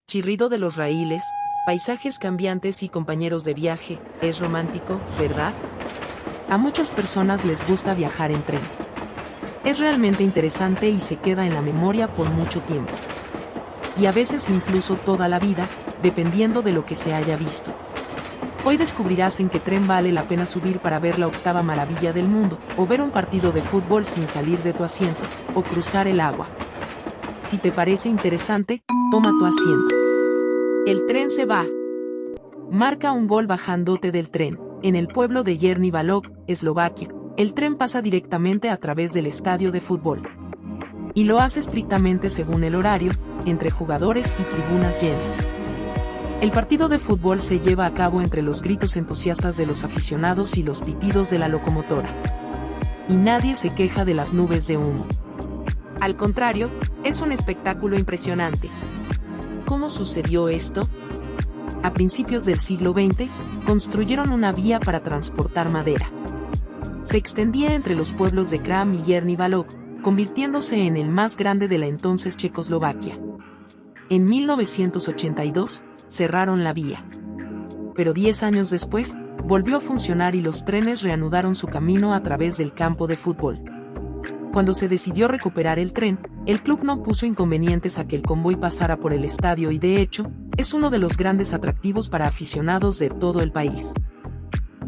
Chirrido de los raíles, paisajes cambiantes y compañeros de viaje, es romántico, ¿verdad? A muchas personas les gusta viajar en tren. Es realmente interesante y se queda en la memoria por mucho tiempo. Y a veces incluso toda la vida, dependiendo de lo que se haya visto. Hoy descubrirás en qué tren vale la pena subir para ver la octava maravilla del mundo, o ver un partido de fútbol sin salir de tu asiento, o cruzar el agua. Si te parece interesante, toma tu asiento. El tren se va. Marca un gol bajándote del tren. En el pueblo de Jerný Balog, Eslovaquia, el tren pasa directamente a través del estadio de fútbol. Y lo hace estrictamente según el horario, entre jugadores y tribunas llenas. El partido de fútbol se lleva a cabo entre los gritos entusiastas de los aficionados y los pitidos de la locomotora. Y nadie se queja de las nubes de humo. Al contrario, es un espectáculo impresionante. ¿Cómo sucedió esto? A principios del siglo XX, construyeron una vía para transportar madera. Se extendía entre los pueblos de Kram y Jerný Balog, convirtiéndose en el más grande de la entonces Checoslovaquia. En 1982, cerraron la vía. Pero 10 años después, volvió a funcionar y los trenes reanudaron su camino a través del campo de fútbol. Cuando se decidió recuperar el tren, el club no puso inconvenientes a que el convoy pasara por el estadio y de hecho, es uno de los grandes atractivos para aficionados de todo el país.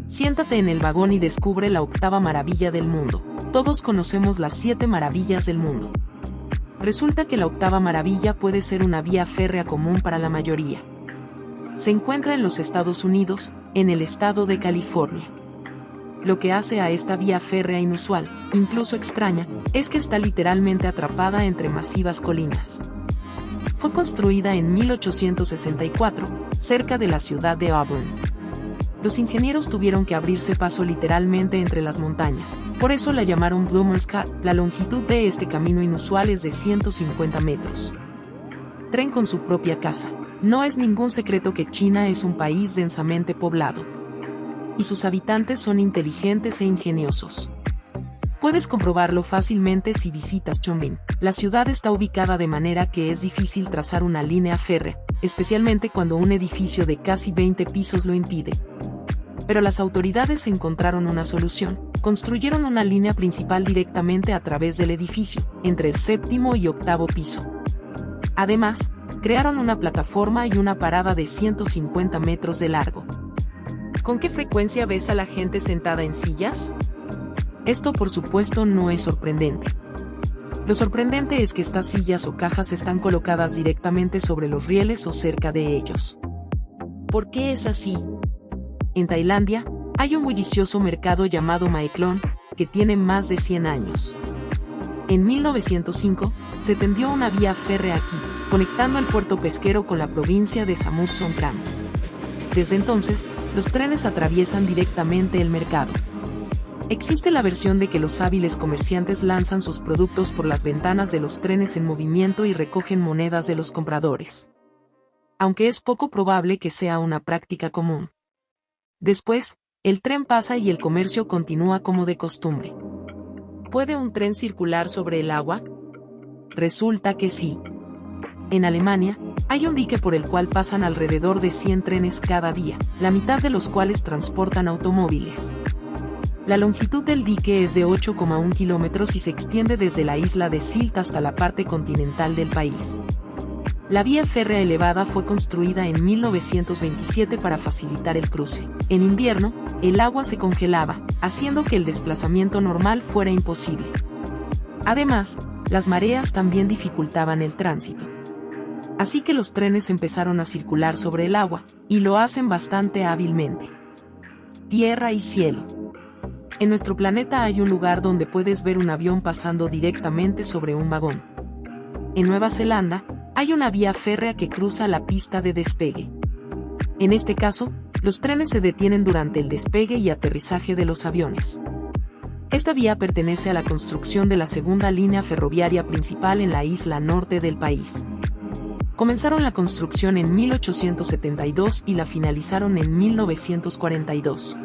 Siéntate en el vagón y descubre la octava maravilla del mundo. Todos conocemos las 7 maravillas del mundo. Resulta que la octava maravilla puede ser una vía férrea común para la mayoría. Se encuentra en los Estados Unidos, en el estado de California. Lo que hace a esta vía férrea inusual, incluso extraña, es que está literalmente atrapada entre masivas colinas. Fue construida en 1864, cerca de la ciudad de Auburn. Los ingenieros tuvieron que abrirse paso literalmente entre las montañas, por eso la llamaron Bloomer's Cut. La longitud de este camino inusual es de 150 metros. Tren con su propia casa. No es ningún secreto que China es un país densamente poblado. Y sus habitantes son inteligentes e ingeniosos. Puedes comprobarlo fácilmente si visitas Chongqing. La ciudad está ubicada de manera que es difícil trazar una línea férrea, especialmente cuando un edificio de casi 20 pisos lo impide. Pero las autoridades encontraron una solución. Construyeron una línea principal directamente a través del edificio, entre el 7º y 8º piso. Además, crearon una plataforma y una parada de 150 metros de largo. ¿Con qué frecuencia ves a la gente sentada en sillas? Esto por supuesto no es sorprendente. Lo sorprendente es que estas sillas o cajas están colocadas directamente sobre los rieles o cerca de ellos. ¿Por qué es así? En Tailandia, hay un bullicioso mercado llamado Mae Klong, que tiene más de 100 años. En 1905, se tendió una vía férrea aquí, conectando el puerto pesquero con la provincia de Samut Songkhram. Desde entonces, los trenes atraviesan directamente el mercado. Existe la versión de que los hábiles comerciantes lanzan sus productos por las ventanas de los trenes en movimiento y recogen monedas de los compradores. Aunque es poco probable que sea una práctica común. Después, el tren pasa y el comercio continúa como de costumbre. ¿Puede un tren circular sobre el agua? Resulta que sí. En Alemania, hay un dique por el cual pasan alrededor de 100 trenes cada día, la mitad de los cuales transportan automóviles. La longitud del dique es de 8,1 kilómetros y se extiende desde la isla de Sylt hasta la parte continental del país. La vía férrea elevada fue construida en 1927 para facilitar el cruce. En invierno, el agua se congelaba, haciendo que el desplazamiento normal fuera imposible. Además, las mareas también dificultaban el tránsito. Así que los trenes empezaron a circular sobre el agua, y lo hacen bastante hábilmente. Tierra y cielo. En nuestro planeta hay un lugar donde puedes ver un avión pasando directamente sobre un vagón. En Nueva Zelanda, hay una vía férrea que cruza la pista de despegue. En este caso, los trenes se detienen durante el despegue y aterrizaje de los aviones. Esta vía pertenece a la construcción de la segunda línea ferroviaria principal en la isla norte del país. Comenzaron la construcción en 1872 y la finalizaron en 1942.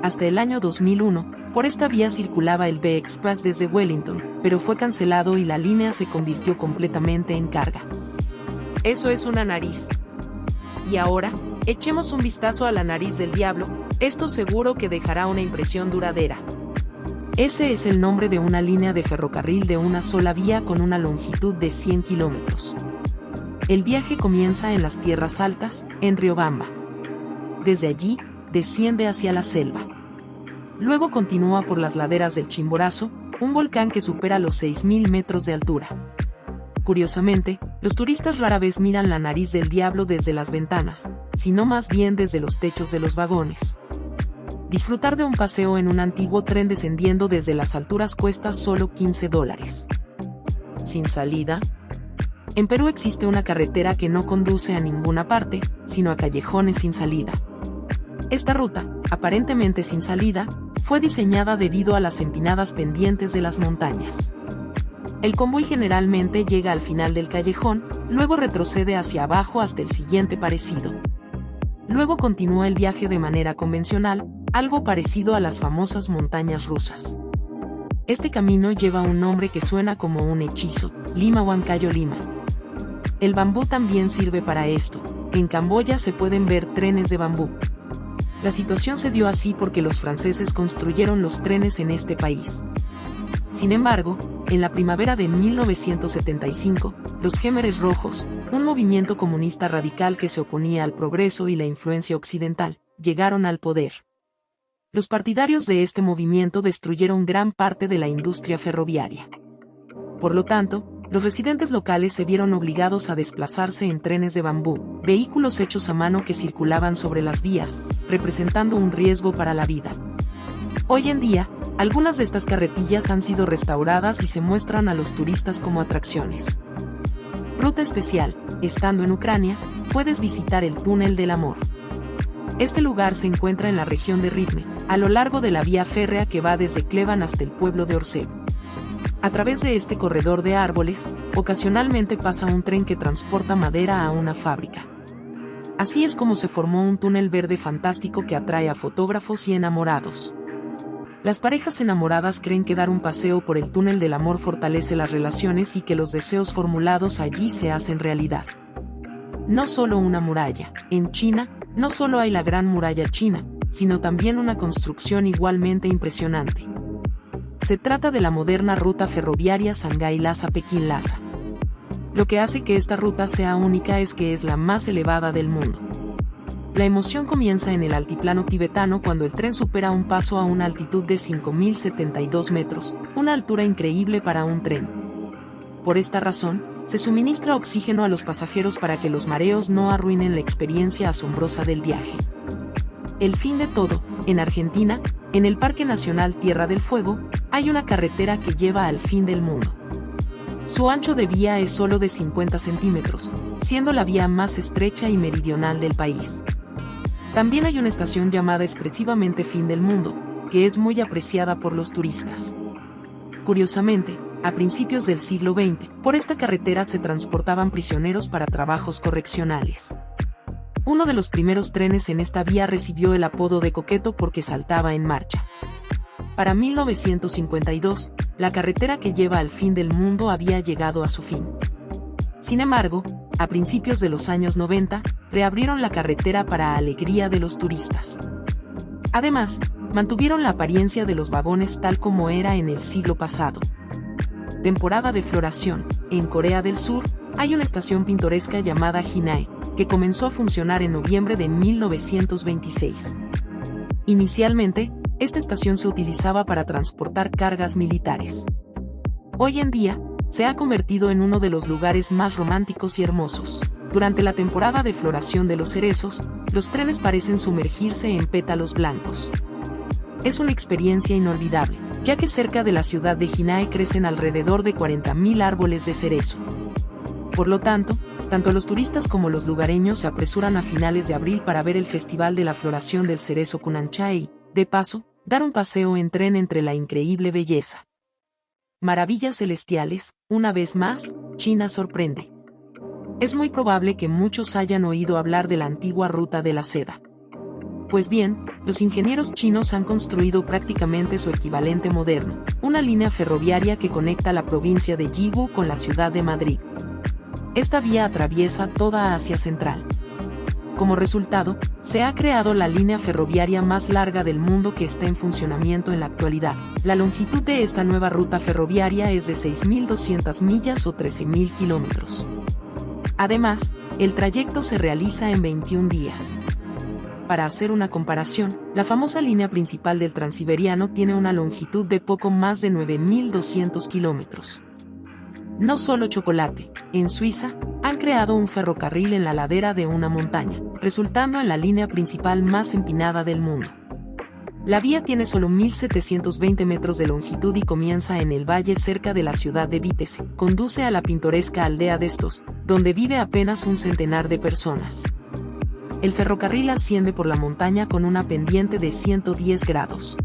Hasta el año 2001, por esta vía circulaba el B-Express desde Wellington, pero fue cancelado y la línea se convirtió completamente en carga. Eso es una nariz. Y ahora, echemos un vistazo a la nariz del diablo, esto seguro que dejará una impresión duradera. Ese es el nombre de una línea de ferrocarril de una sola vía con una longitud de 100 kilómetros. El viaje comienza en las tierras altas, en Riobamba. Desde allí, desciende hacia la selva. Luego continúa por las laderas del Chimborazo, un volcán que supera los 6.000 metros de altura. Curiosamente, los turistas rara vez miran la nariz del diablo desde las ventanas, sino más bien desde los techos de los vagones. Disfrutar de un paseo en un antiguo tren descendiendo desde las alturas cuesta solo $15. ¿Sin salida? En Perú existe una carretera que no conduce a ninguna parte, sino a callejones sin salida. Esta ruta, aparentemente sin salida, fue diseñada debido a las empinadas pendientes de las montañas. El convoy generalmente llega al final del callejón, luego retrocede hacia abajo hasta el siguiente parecido. Luego continúa el viaje de manera convencional, algo parecido a las famosas montañas rusas. Este camino lleva un nombre que suena como un hechizo, Lima Huancayo Lima. El bambú también sirve para esto, en Camboya se pueden ver trenes de bambú. La situación se dio así porque los franceses construyeron los trenes en este país. Sin embargo, en la primavera de 1975, los Jemeres Rojos, un movimiento comunista radical que se oponía al progreso y la influencia occidental, llegaron al poder. Los partidarios de este movimiento destruyeron gran parte de la industria ferroviaria. Por lo tanto, los residentes locales se vieron obligados a desplazarse en trenes de bambú, vehículos hechos a mano que circulaban sobre las vías, representando un riesgo para la vida. Hoy en día, algunas de estas carretillas han sido restauradas y se muestran a los turistas como atracciones. Ruta especial: estando en Ucrania, puedes visitar el Túnel del Amor. Este lugar se encuentra en la región de Rivne, a lo largo de la vía férrea que va desde Kleban hasta el pueblo de Orsev. A través de este corredor de árboles, ocasionalmente pasa un tren que transporta madera a una fábrica. Así es como se formó un túnel verde fantástico que atrae a fotógrafos y enamorados. Las parejas enamoradas creen que dar un paseo por el Túnel del Amor fortalece las relaciones y que los deseos formulados allí se hacen realidad. No solo una muralla. En China, no solo hay la Gran Muralla China, sino también una construcción igualmente impresionante. Se trata de la moderna ruta ferroviaria Shanghái-Lhasa-Pekín-Lhasa. Lo que hace que esta ruta sea única es que es la más elevada del mundo. La emoción comienza en el altiplano tibetano cuando el tren supera un paso a una altitud de 5.072 metros, una altura increíble para un tren. Por esta razón, se suministra oxígeno a los pasajeros para que los mareos no arruinen la experiencia asombrosa del viaje. El fin de todo, en Argentina, en el Parque Nacional Tierra del Fuego, hay una carretera que lleva al fin del mundo. Su ancho de vía es solo de 50 centímetros, siendo la vía más estrecha y meridional del país. También hay una estación llamada expresivamente Fin del Mundo, que es muy apreciada por los turistas. Curiosamente, a principios del siglo XX, por esta carretera se transportaban prisioneros para trabajos correccionales. Uno de los primeros trenes en esta vía recibió el apodo de Coqueto porque saltaba en marcha. Para 1952, la carretera que lleva al fin del mundo había llegado a su fin. Sin embargo, a principios de los años 90, reabrieron la carretera para alegría de los turistas. Además, mantuvieron la apariencia de los vagones tal como era en el siglo pasado. Temporada de floración. En Corea del Sur, hay una estación pintoresca llamada Hinae, que comenzó a funcionar en noviembre de 1926. Inicialmente, esta estación se utilizaba para transportar cargas militares. Hoy en día, se ha convertido en uno de los lugares más románticos y hermosos. Durante la temporada de floración de los cerezos, los trenes parecen sumergirse en pétalos blancos. Es una experiencia inolvidable, ya que cerca de la ciudad de Hinae crecen alrededor de 40.000 árboles de cerezo. Por lo tanto los turistas como los lugareños se apresuran a finales de abril para ver el Festival de la Floración del Cerezo Kunancha y, de paso, dar un paseo en tren entre la increíble belleza. Maravillas celestiales, una vez más, China sorprende. Es muy probable que muchos hayan oído hablar de la antigua Ruta de la Seda. Pues bien, los ingenieros chinos han construido prácticamente su equivalente moderno, una línea ferroviaria que conecta la provincia de Yiwu con la ciudad de Madrid. Esta vía atraviesa toda Asia Central. Como resultado, se ha creado la línea ferroviaria más larga del mundo que está en funcionamiento en la actualidad. La longitud de esta nueva ruta ferroviaria es de 6.200 millas o 13.000 kilómetros. Además, el trayecto se realiza en 21 días. Para hacer una comparación, la famosa línea principal del Transiberiano tiene una longitud de poco más de 9.200 kilómetros. No solo chocolate, en Suiza, han creado un ferrocarril en la ladera de una montaña, resultando en la línea principal más empinada del mundo. La vía tiene solo 1.720 metros de longitud y comienza en el valle cerca de la ciudad de Vitesse. Conduce a la pintoresca aldea de Estos, donde vive apenas un centenar de personas. El ferrocarril asciende por la montaña con una pendiente de 110 grados.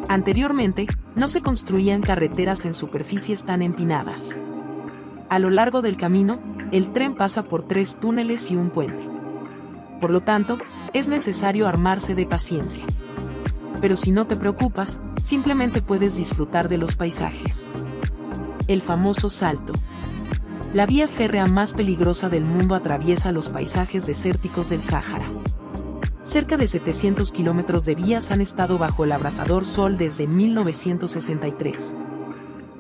Anteriormente, no se construían carreteras en superficies tan empinadas. A lo largo del camino, el tren pasa por 3 túneles y un puente. Por lo tanto, es necesario armarse de paciencia. Pero si no te preocupas, simplemente puedes disfrutar de los paisajes. El famoso salto. La vía férrea más peligrosa del mundo atraviesa los paisajes desérticos del Sáhara. Cerca de 700 kilómetros de vías han estado bajo el abrasador sol desde 1963.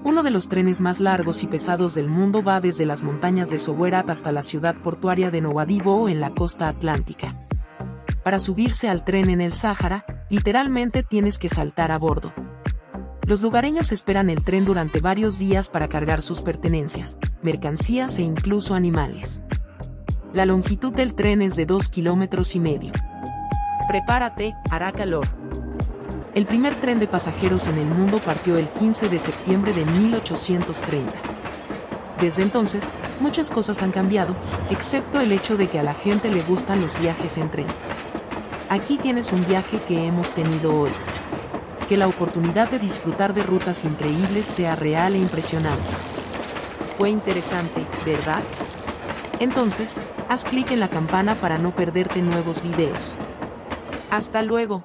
Uno de los trenes más largos y pesados del mundo va desde las montañas de Sowerat hasta la ciudad portuaria de Nouadhibou en la costa atlántica. Para subirse al tren en el Sáhara, literalmente tienes que saltar a bordo. Los lugareños esperan el tren durante varios días para cargar sus pertenencias, mercancías e incluso animales. La longitud del tren es de 2,5 kilómetros. Prepárate, hará calor. El primer tren de pasajeros en el mundo partió el 15 de septiembre de 1830. Desde entonces, muchas cosas han cambiado, excepto el hecho de que a la gente le gustan los viajes en tren. Aquí tienes un viaje que hemos tenido hoy. Que la oportunidad de disfrutar de rutas increíbles sea real e impresionante. Fue interesante, ¿verdad? Entonces, haz clic en la campana para no perderte nuevos videos. Hasta luego.